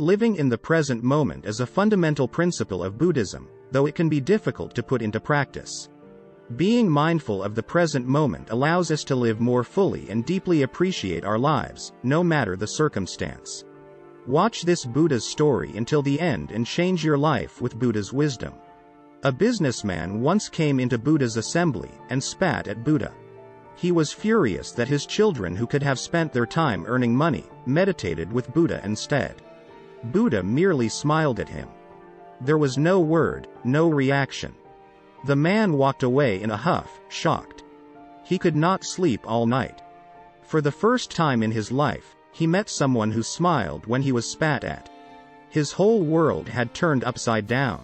Living in the present moment is a fundamental principle of Buddhism, though it can be difficult to put into practice. Being mindful of the present moment allows us to live more fully and deeply appreciate our lives, no matter the circumstance. Watch this Buddha's story until the end and change your life with Buddha's wisdom. A businessman once came into Buddha's assembly and spat at Buddha. He was furious that his children, who could have spent their time earning money, meditated with Buddha instead. Buddha merely smiled at him. There was no word, no reaction. The man walked away in a huff, shocked. He could not sleep all night. For the first time in his life, he met someone who smiled when he was spat at. His whole world had turned upside down.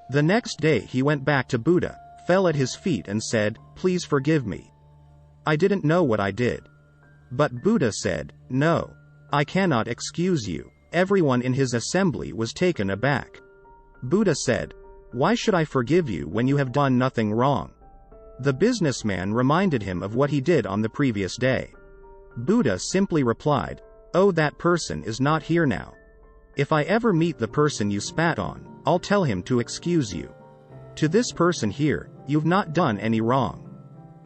The next day he went back to Buddha, fell at his feet and said, "Please forgive me. I didn't know what I did." But Buddha said, "No. I cannot excuse you." Everyone in his assembly was taken aback. Buddha said, "Why should I forgive you when you have done nothing wrong?" The businessman reminded him of what he did on the previous day. Buddha simply replied, "Oh, that person is not here now. If I ever meet the person you spat on, I'll tell him to excuse you. To this person here, you've not done any wrong.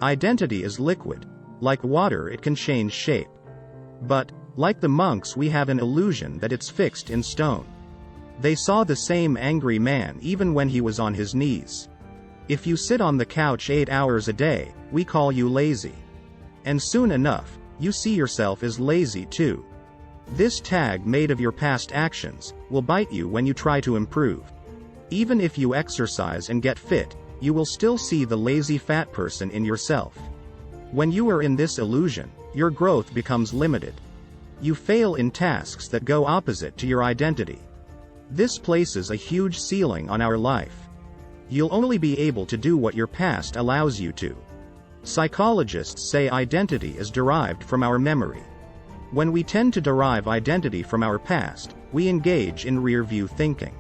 Identity is liquid. Like water, it can change shape. But, like the monks, we have an illusion that it's fixed in stone." They saw the same angry man even when he was on his knees. If you sit on the couch 8 hours a day, we call you lazy. And soon enough, you see yourself as lazy too. This tag made of your past actions will bite you when you try to improve. Even if you exercise and get fit, you will still see the lazy fat person in yourself. When you are in this illusion, your growth becomes limited. You fail in tasks that go opposite to your identity. This places a huge ceiling on our life. You'll only be able to do what your past allows you to. Psychologists say identity is derived from our memory. When we tend to derive identity from our past, we engage in rear-view thinking.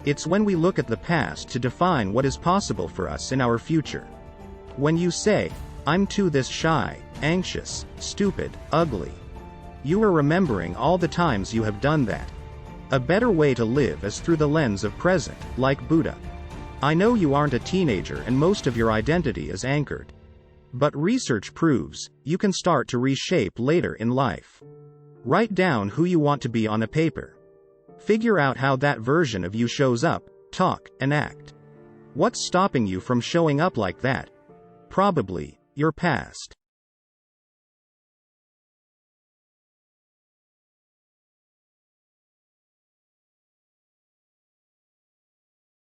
It's when we look at the past to define what is possible for us in our future. When you say, "I'm too this shy, anxious, stupid, ugly," you are remembering all the times you have done that. A better way to live is through the lens of present, like Buddha. I know you aren't a teenager and most of your identity is anchored. But research proves, you can start to reshape later in life. Write down who you want to be on a paper. Figure out how that version of you shows up, talk, and act. What's stopping you from showing up like that? Probably, your past.